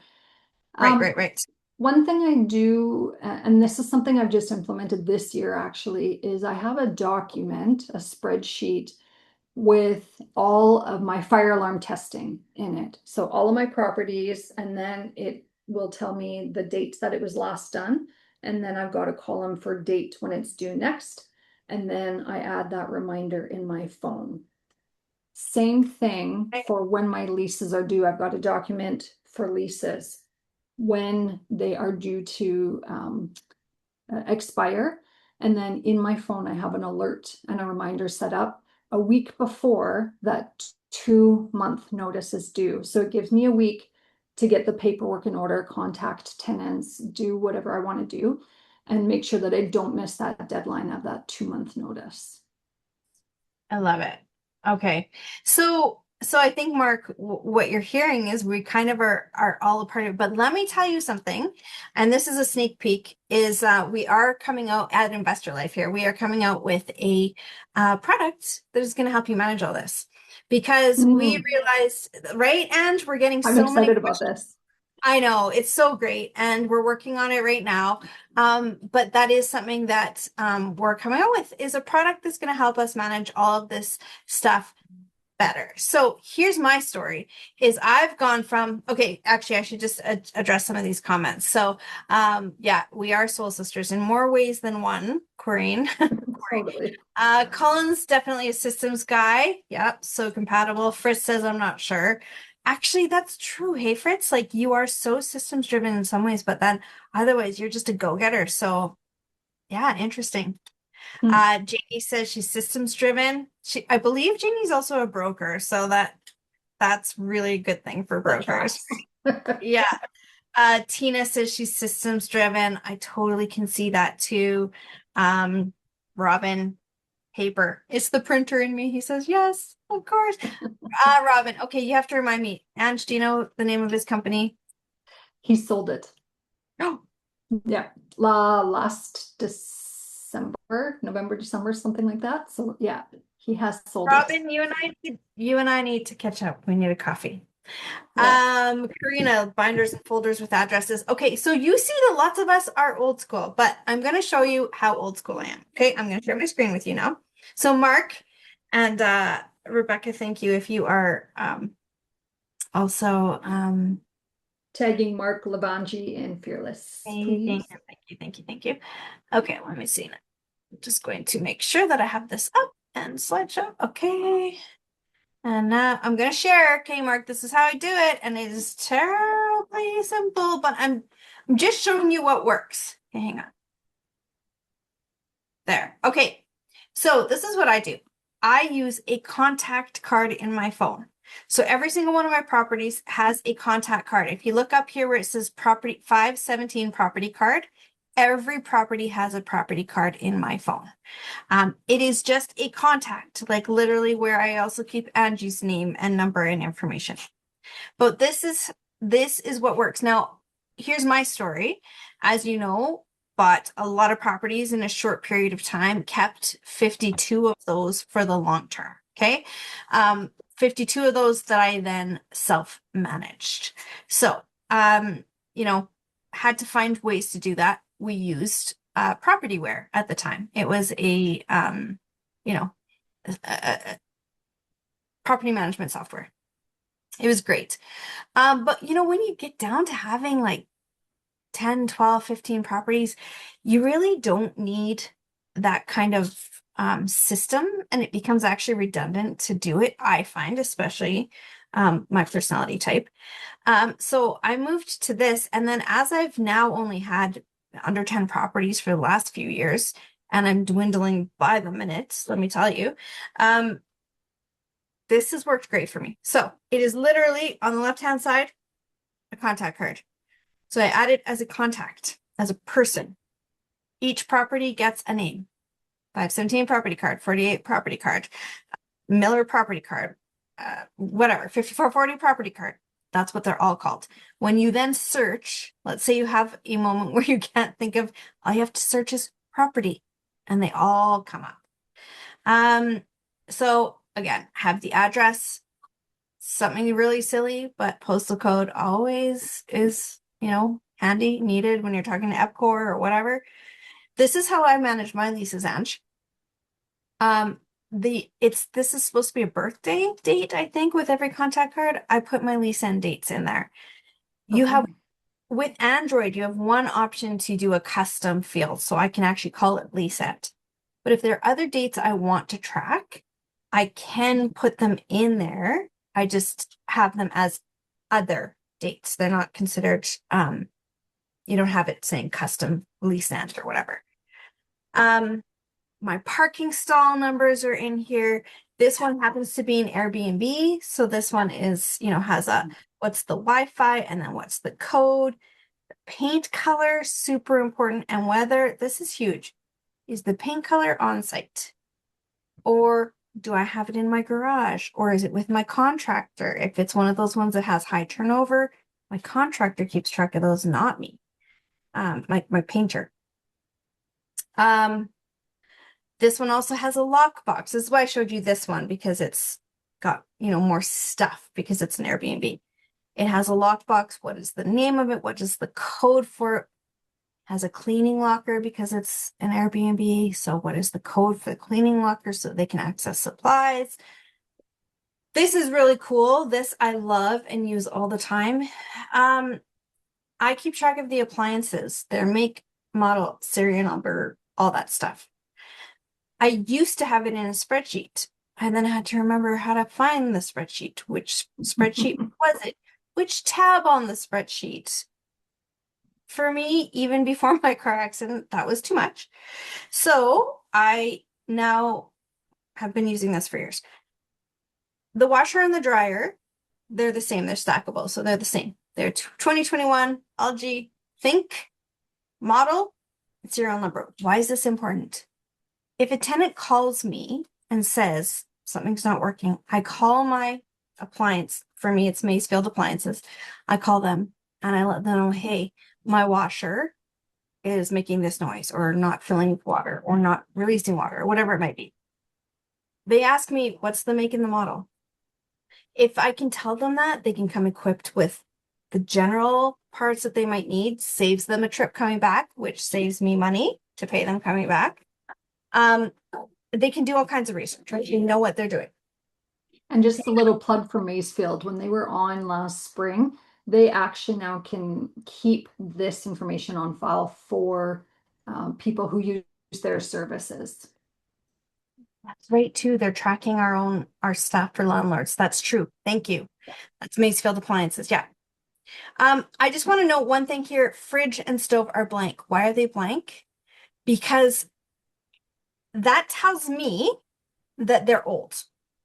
Right, Um, right, right. One thing I do, and this is something I've just implemented this year actually, is I have a document, a spreadsheet with all of my fire alarm testing in it. So all of my properties, and then it will tell me the date that it was last done. And then I've got a column for date when it's due next. And then I add that reminder in my phone. Same thing Right. for when my leases are due. I've got a document for leases when they are due to expire. And then in my phone, I have an alert and a reminder set up a week before that 2 month notice is due. So it gives me a week to get the paperwork in order, contact tenants, do whatever I want to do, and make sure that I don't miss that deadline of that 2 month notice. I love it. Okay. So I think Mark, what you're hearing is we kind of are all a part of it. But let me tell you something, and this is a sneak peek, is we are coming out at Investor Life here. We are coming out with a product that is going to help you manage all this because we Mm, realized, right? And we're getting I'm so many excited about questions. this. I know it's so great, and we're working on it right now. But that is something that we're coming out with is a product that's going to help us manage all of this stuff better. So here's my story is I've gone from, okay, actually I should just address some of these comments. So yeah, we are soul sisters in more ways than one, Corinne. Corey. Totally. Colin's definitely a systems guy. Yep, so compatible. Fritz says I'm not sure. Actually, that's true. Hey, Fritz, like you are so systems driven in some ways, but then otherwise you're just a go-getter. So yeah, interesting. Mm, Jamie says she's systems driven. I believe Jamie's also a broker, so that's really a good thing for that brokers. tracks. Yeah. Tina says she's systems driven. I totally can see that too. Um, Robin, paper. It's the printer in me. He says, yes, of course. Robin, okay, you have to remind me. Ange, do you know the name of his company? He sold it. Oh, Yeah. Last December, November, December, something like that. So yeah, he has sold it. Robin, you and I need to catch up. We need a coffee. Yeah. Karina, binders and folders with addresses. Okay, so you see that lots of us are old school, but I'm going to show you how old school I am. Okay, I'm going to share my screen with you now. So Mark and Rebecca, thank you if you are also Tagging Mark Lavangi and Fearless, amazing. please. Thank you. Okay, let me see. I'm just going to make sure that I have this up and slideshow. Okay. And now I'm gonna share. Okay, Mark, this is how I do it, and it is terribly simple, but I'm just showing you what works. Okay, hang on. There. Okay. So this is what I do. I use a contact card in my phone. So every single one of my properties has a contact card. If you look up here where it says property 517 property card, every property has a property card in my phone. It is just a contact, like literally where I also keep Angie's name and number and information. But this is what works. Now, here's my story. As you know, bought a lot of properties in a short period of time, kept 52 of those for the long term. Okay. 52 of those that I then self-managed. So, you know, had to find ways to do that. We used Propertyware at the time. It was you know, a property management software. It was great. But when you get down to having like 10, 12, 15 properties, you really don't need that kind of system, and it becomes actually redundant to do it, I find, especially my personality type. So I moved to this, and then as I've now only had under 10 properties for the last few years, and I'm dwindling by the minute, let me tell you, this has worked great for me. So it is literally on the left-hand side, a contact card. So I add it as a contact, as a person. Each property gets a name. 517 property card, 48 property card, Miller property card, whatever, 5440 property card. That's what they're all called. When you then search, let's say you have a moment where you can't think of, all you have to search is property, and they all come up. So again, have the address, something really silly, but postal code always is, handy, needed when you're talking to EPCOR or whatever. This is how I manage my leases, Ange. This is supposed to be a birthday date, I think, with every contact card. I put my lease end dates in there. You Okay. have With Android, you have one option to do a custom field, so I can actually call it lease end. But if there are other dates I want to track, I can put them in there. I just have them as other dates. They're not considered, you don't have it saying custom lease end or whatever. My parking stall numbers are in here. This one happens to be an Airbnb. So this one is, has what's the Wi-Fi and then what's the code. Paint color, super important. And whether, this is huge, is the paint color on site? Or do I have it in my garage? Or is it with my contractor? If it's one of those ones that has high turnover, my contractor keeps track of those, not me. My painter. This one also has a lockbox. This is why I showed you this one, because it's got, more stuff because it's an Airbnb. It has a lockbox. What is the name of it? What is the code for it? Has a cleaning locker because it's an Airbnb. So what is the code for the cleaning locker so they can access supplies? This is really cool. This I love and use all the time. I keep track of the appliances, their make, model, serial number, all that stuff. I used to have it in a spreadsheet. I then had to remember how to find the spreadsheet. Which spreadsheet was it? Which tab on the spreadsheet? For me, even before my car accident, that was too much. So I now have been using this for years. The washer and the dryer, they're the same. They're stackable, so they're the same. They're 2021 LG Think model, serial number. Why is this important? if a tenant calls me and says something's not working, I call my appliance. For me, it's Macefield Appliances. I call them and I let them know, hey, my washer is making this noise or not filling with water or not releasing water or whatever it might be. They ask me, what's the make and the model? If I can tell them that, they can come equipped with the general parts that they might need, saves them a trip coming back, which saves me money to pay them coming back. Um, they can do all kinds of research, right? They know what they're doing. And just a little plug for Macefield, when they were on last spring, they actually now can keep this information on file for people who use their services. That's right too. They're tracking our stuff for landlords. That's true. Thank you. That's Macefield Appliances. Yeah. I just want to note one thing here. Fridge and stove are blank. Why are they blank? Because that tells me that they're old.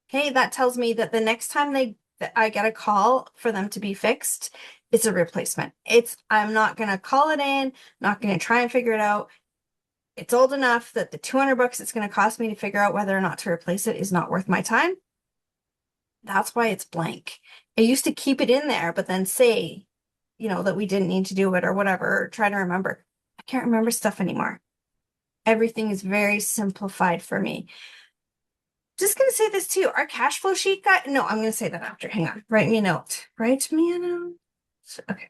Okay, that tells me that the next time that I get a call for them to be fixed, it's a replacement. I'm not gonna call it in, not gonna try and figure it out. It's old enough that the 200 bucks it's gonna cost me to figure out whether or not to replace it is not worth my time. That's why it's blank. I used to keep it in there, but then say, that we didn't need to do it or whatever, or try to remember. I can't remember stuff anymore. Everything is very simplified for me. Just gonna say this too. Our cash flow sheet got no, I'm gonna say that after. Hang on. Write me a note. Write me a note. Okay.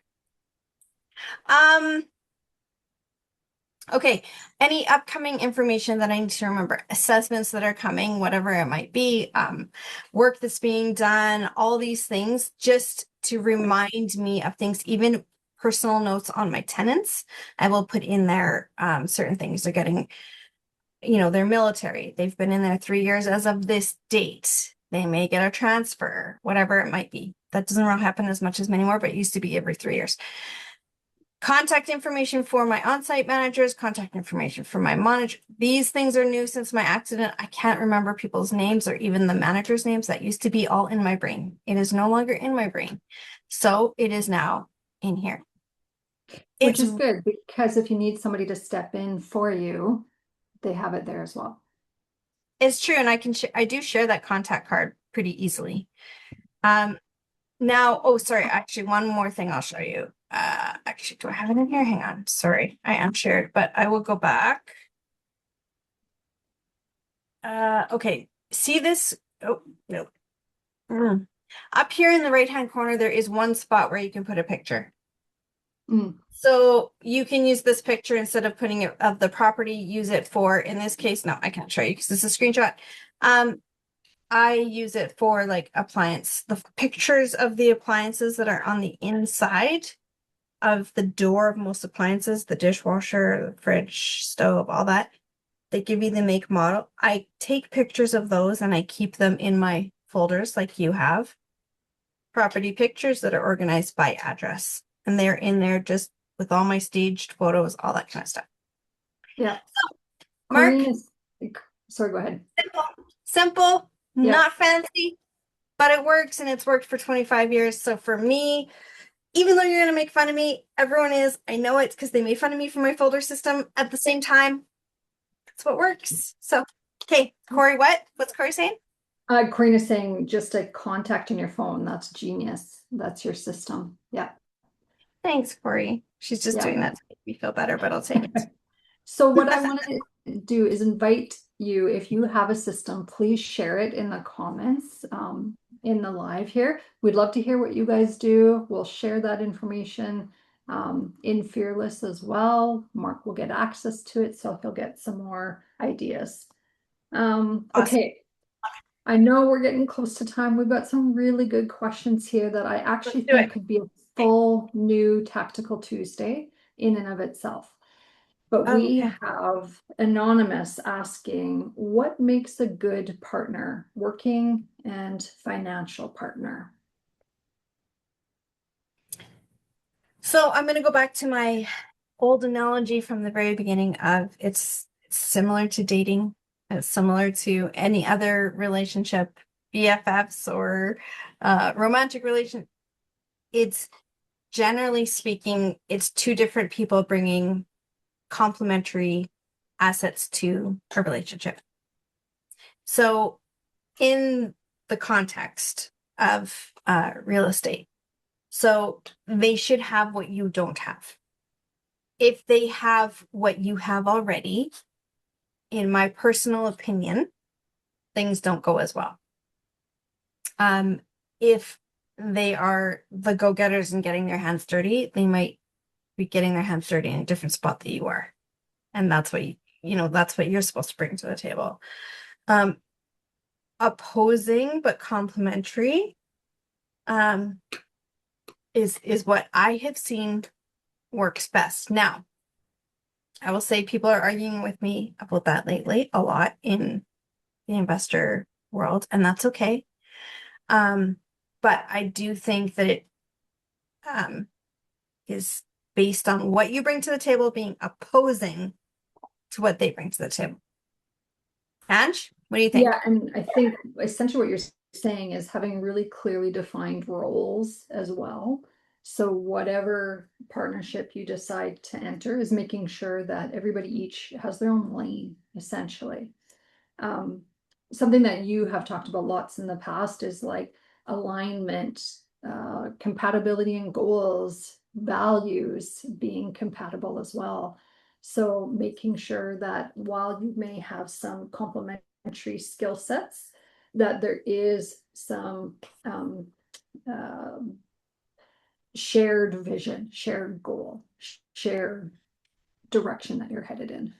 Um, okay. Any upcoming information that I need to remember? Assessments that are coming, whatever it might be, work that's being done, all these things, just to remind me of things, even personal notes on my tenants. I will put in there certain things. They're getting they're military. They've been in there 3 years as of this date. They may get a transfer, whatever it might be. That doesn't really happen as much as anymore, but it used to be every 3 years. Contact information for my on-site managers, contact information for my manager. These things are new since my accident. I can't remember people's names or even the managers' names. That used to be all in my brain. It is no longer in my brain. So it is now in here. Which is good, because if you need somebody to step in for you, they have it there as well. It's true, and I do share that contact card pretty easily. Now, oh, sorry, actually, one more thing I'll show you. Actually, do I have it in here? Hang on. Sorry, I am shared, but I will go back. Okay, see this? Oh, no. Up here in the right-hand corner, there is one spot where you can put a picture. So you can use this picture instead of putting it of the property, use it for, in this case, no, I can't show you because this is a screenshot. I use it for like the pictures of the appliances that are on the inside of the door of most appliances, the dishwasher, the fridge, stove, all that. They give you the make model. I take pictures of those and I keep them in my folders like you have. Property pictures that are organized by address. And they're in there just with all my staged photos, all that kind of stuff. Yeah. So, Mark, sorry, go ahead. Simple, Yeah. not fancy, but it works and it's worked for 25 years. So for me, even though you're going to make fun of me, everyone is. I know it's because they made fun of me for my folder system. At the same time, that's what works. So, okay, Corey, what's Corey saying? Corinne is saying just a contact in your phone. That's genius. That's your system. Yeah. Thanks, Corey. She's just doing that to make me feel better, but I'll take it. So what I want to do is invite you, if you have a system, please share it in the comments in the live here. We'd love to hear what you guys do. We'll share that information in Fearless as well. Mark will get access to it, so he'll get some more ideas. Awesome. Okay. I know we're getting close to time. We've got some really good questions here that I actually think could be a full new Tactical Tuesday in and of itself. But we have Anonymous asking, what makes a good partner, working and financial partner? So I'm going to go back to my old analogy from the very beginning of it's similar to dating. It's similar to any other relationship, BFFs or romantic relation. It's generally speaking, it's two different people bringing complementary assets to a relationship. So in the context of real estate, so they should have what you don't have. If they have what you have already, in my personal opinion, things don't go as well. If they are the go-getters and getting their hands dirty, they might be getting their hands dirty in a different spot that you are. And that's what that's what you're supposed to bring to the table. Opposing but complementary is what I have seen works best. Now, I will say people are arguing with me about that lately a lot in the investor world, and that's okay. But I do think that it is based on what you bring to the table being opposing to what they bring to the table. Ange, what do you think? Yeah, and I think essentially what you're saying is having really clearly defined roles as well. So whatever partnership you decide to enter is making sure that everybody each has their own lane, essentially. Something that you have talked about lots in the past is like alignment, compatibility and goals, values being compatible as well. So making sure that while you may have some complementary skill sets, that there is some shared vision, shared goal, shared direction that you're headed in.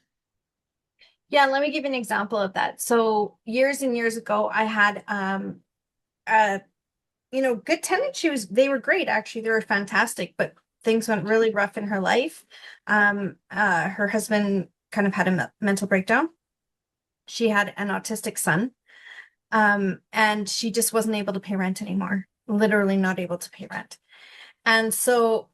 Yeah, let me give you an example of that. So years and years ago, I had good tenant. They were great, actually. They were fantastic, but things went really rough in her life. Her husband kind of had a mental breakdown. She had an autistic son. And she just wasn't able to pay rent anymore. Literally not able to pay rent. And so,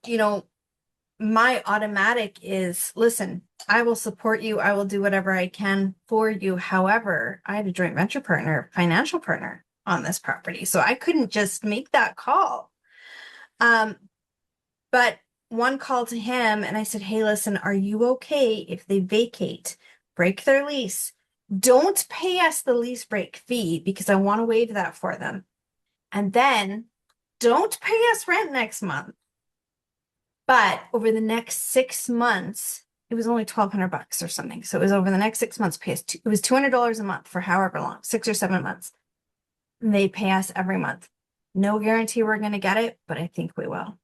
my automatic is, listen, I will support you. I will do whatever I can for you. However, I had a joint venture partner, financial partner on this property. So I couldn't just make that call. But one call to him and I said, hey, listen, are you okay if they vacate, break their lease? Don't pay us the lease break fee because I want to waive that for them. And then don't pay us rent next month. But over the next 6 months, it was only $1,200 or something. So it was over the next 6 months, it was $200 a month for however long, 6 or 7 months. And they pay us every month. No guarantee we're going to get it, but I think we will.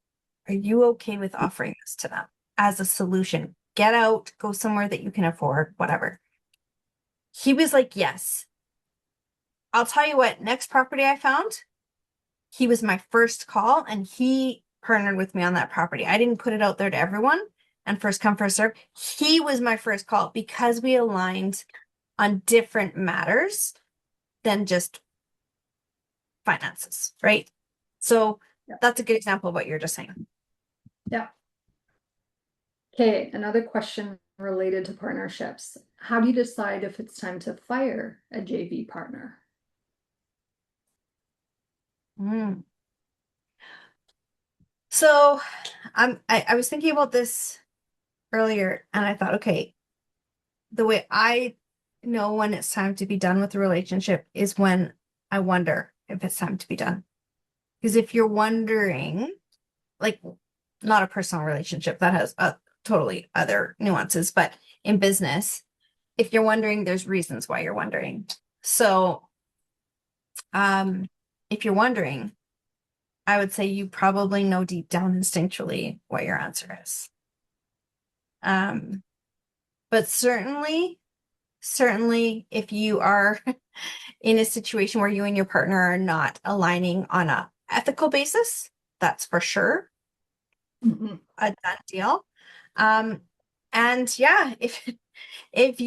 Are you okay with offering this to them as a solution? Get out, go somewhere that you can afford, whatever. He was like, yes. I'll tell you what, next property I found, he was my first call and he partnered with me on that property. I didn't put it out there to everyone and first come, first serve. He was my first call because we aligned on different matters than just finances, right? So that's a good example of what you're just saying. Yeah. Okay, another question related to partnerships. How do you decide if it's time to fire a JV partner? So I was thinking about this earlier and I thought, okay, the way I know when it's time to be done with the relationship is when I wonder if it's time to be done. Because if you're wondering, like, not a personal relationship that has totally other nuances, but in business, if you're wondering, there's reasons why you're wondering. So, if you're wondering, I would say you probably know deep down instinctually what your answer is. But certainly if you are in a situation where you and your partner are not aligning on a ethical basis, that's for sure a done deal. And yeah, if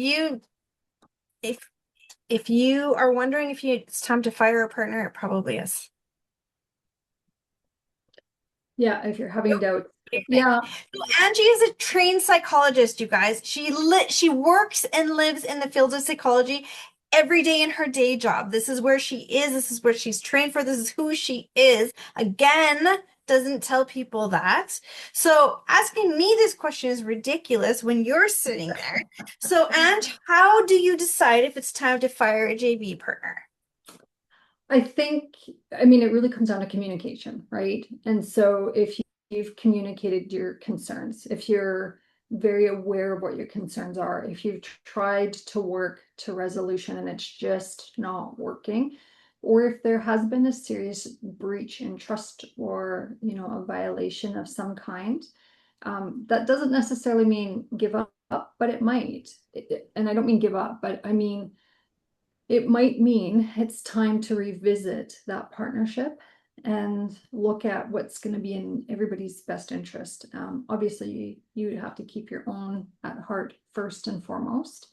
you are wondering if it's time to fire a partner, it probably is. Yeah, if you're having doubts. Yeah. So Angie is a trained psychologist, you guys. She works and lives in the field of psychology every day in her day job. This is where she is. This is where she's trained for. This is who she is. Again, doesn't tell people that. So asking me this question is ridiculous when you're sitting there. So, Ange, how do you decide if it's time to fire a JV partner? I think, I mean, it really comes down to communication, right? And so if you've communicated your concerns, if you're very aware of what your concerns are, if you've tried to work to resolution and it's just not working, or if there has been a serious breach in trust or, a violation of some kind, that doesn't necessarily mean give up, but it might. And I don't mean give up, but I mean, it might mean it's time to revisit that partnership and look at what's going to be in everybody's best interest. Obviously, you have to keep your own at heart first and foremost.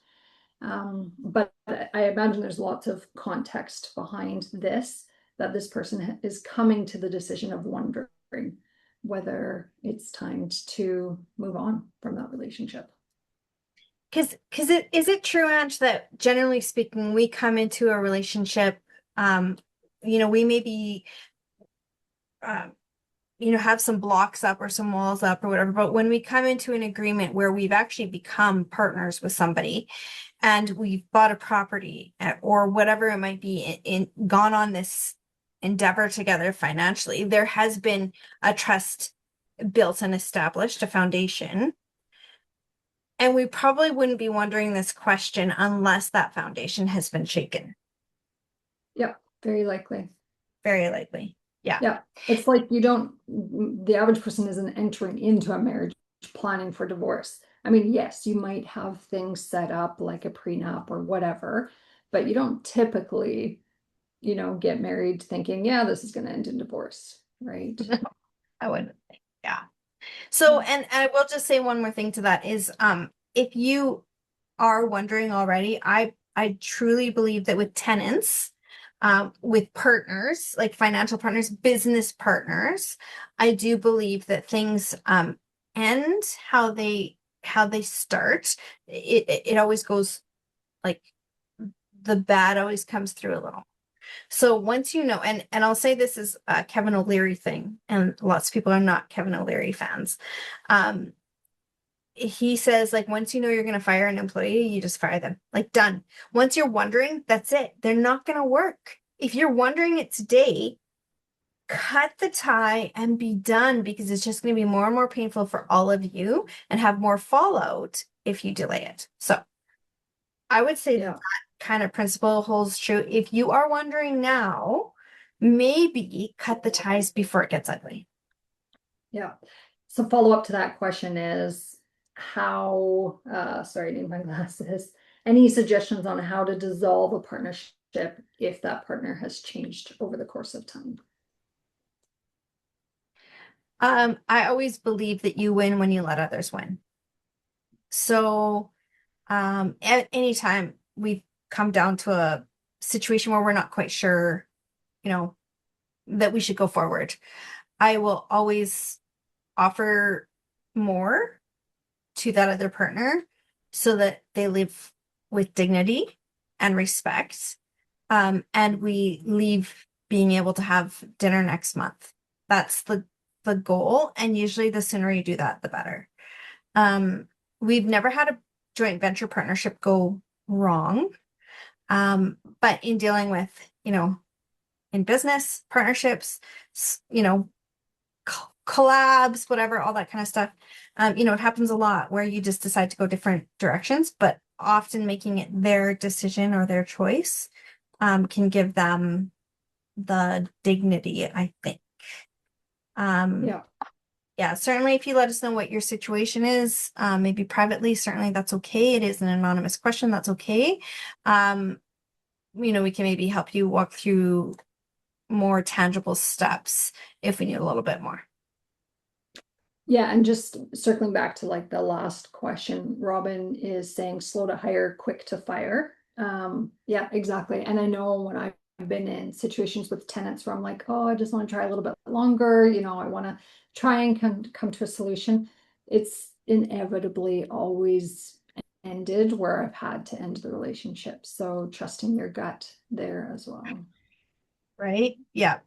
But I imagine there's lots of context behind this, that this person is coming to the decision of wondering whether it's time to move on from that relationship. Because is it true, Ange, that generally speaking, we come into a relationship, um, we may be, um, have some blocks up or some walls up or whatever, but when we come into an agreement where we've actually become partners with somebody and we've bought a property or whatever it might be gone on this endeavor together financially, there has been a trust built and established, a foundation. And we probably wouldn't be wondering this question unless that foundation has been shaken. Yep, very likely. Very likely. Yeah. Yeah, it's like the average person isn't entering into a marriage planning for divorce. I mean, yes, you might have things set up like a prenup or whatever, but you don't typically, get married thinking, yeah, this is going to end in divorce, right? I would. Yeah. So, and I will just say one more thing to that is, if you are wondering already, I truly believe that with tenants, with partners, like financial partners, business partners, I do believe that things end how they start. It always goes like the bad always comes through a little. So once you know, and I'll say this is a Kevin O'Leary thing, and lots of people are not Kevin O'Leary fans. Um, he says like once you know you're going to fire an employee, you just fire them. Like done. Once you're wondering, that's it. They're not going to work. If you're wondering it today, cut the tie and be done because it's just going to be more and more painful for all of you and have more fallout if you delay it. So I would say Yeah. that kind of principle holds true. If you are wondering now, maybe cut the ties before it gets ugly. Yeah. So follow up to that question is how, sorry, I need my glasses. Any suggestions on how to dissolve a partnership if that partner has changed over the course of time? I always believe that you win when you let others win. So, at any time we've come down to a situation where we're not quite sure, you know, that we should go forward, I will always offer more to that other partner so that they live with dignity and respect. And we leave being able to have dinner next month. That's the goal. And usually the sooner you do that, the better. Um, we've never had a joint venture partnership go wrong. But in dealing with, in business partnerships, collabs, whatever, all that kind of stuff. It happens a lot where you just decide to go different directions, but often making it their decision or their choice can give them the dignity, I think. Yeah. Yeah, certainly if you let us know what your situation is, maybe privately, certainly that's okay. It is an anonymous question, that's okay. We can maybe help you walk through more tangible steps if we need a little bit more. Yeah, and just circling back to like the last question, Robin is saying slow to hire, quick to fire. Yeah, exactly. And I know when I've been in situations with tenants where I'm like, oh, I just want to try a little bit longer, I want to try and come to a solution. It's inevitably always ended where I've had to end the relationship. So trusting your gut there as well. Right? Yeah.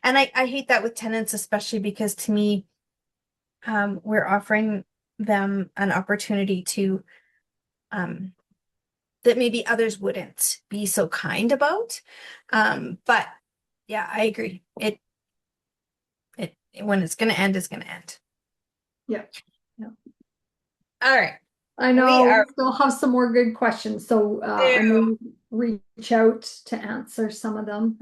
And I hate that with tenants, especially because to me, we're offering them an opportunity to, that maybe others wouldn't be so kind about. But yeah, I agree. It when it's gonna end, it's gonna end. Yeah. Yeah. All right. I We know we are still have some more good questions, so I there. may reach out to answer some of them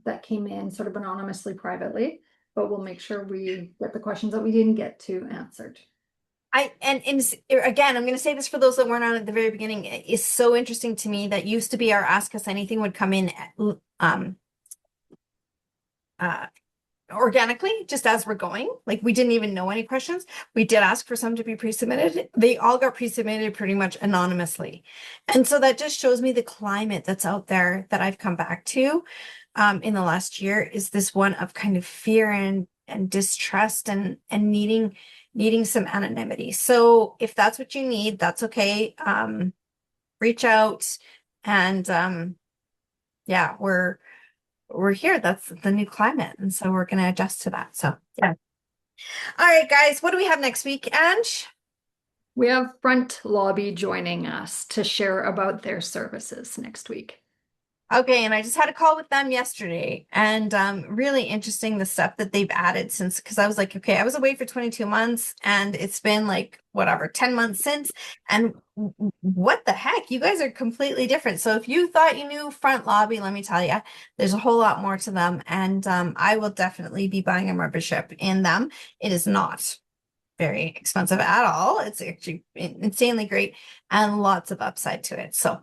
that came in sort of anonymously, privately, but we'll make sure we get the questions that we didn't get to answered. Again, I'm going to say this for those that weren't on at the very beginning. It is so interesting to me that used to be our Ask Us Anything would come in uh, organically, just as we're going. Like we didn't even know any questions. We did ask for some to be pre-submitted. They all got pre-submitted pretty much anonymously. And so that just shows me the climate that's out there that I've come back to in the last year is this one of kind of fear and distrust and needing some anonymity. So if that's what you need, that's okay. Reach out and yeah, we're here. That's the new climate. And so we're going to adjust to that. So, yeah. All right, guys, what do we have next week, Ange? We have Front Lobby joining us to share about their services next week. Okay, and I just had a call with them yesterday, and really interesting the stuff that they've added since, because I was like, okay, I was away for 22 months, and it's been like whatever 10 months since, and what the heck, you guys are completely different. So if you thought you knew Front Lobby, let me tell you, there's a whole lot more to them, and I will definitely be buying a membership in them. It is not very expensive at all. It's actually insanely great and lots of upside to it. So,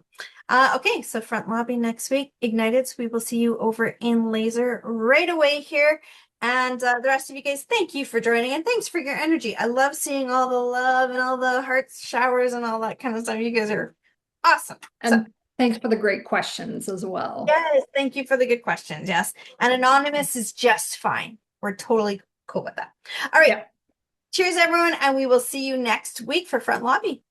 okay, so Front Lobby next week. Ignited, we will see you over in Laser right away here. And the rest of you guys, thank you for joining and thanks for your energy. I love seeing all the love and all the hearts showers and all that kind of stuff. You guys are awesome. And thanks for the great questions as well. Yes, thank you for the good questions. Yes. And anonymous is just fine. We're totally cool with that. All right. Yeah. Cheers, everyone, and we will see you next week for Front Lobby.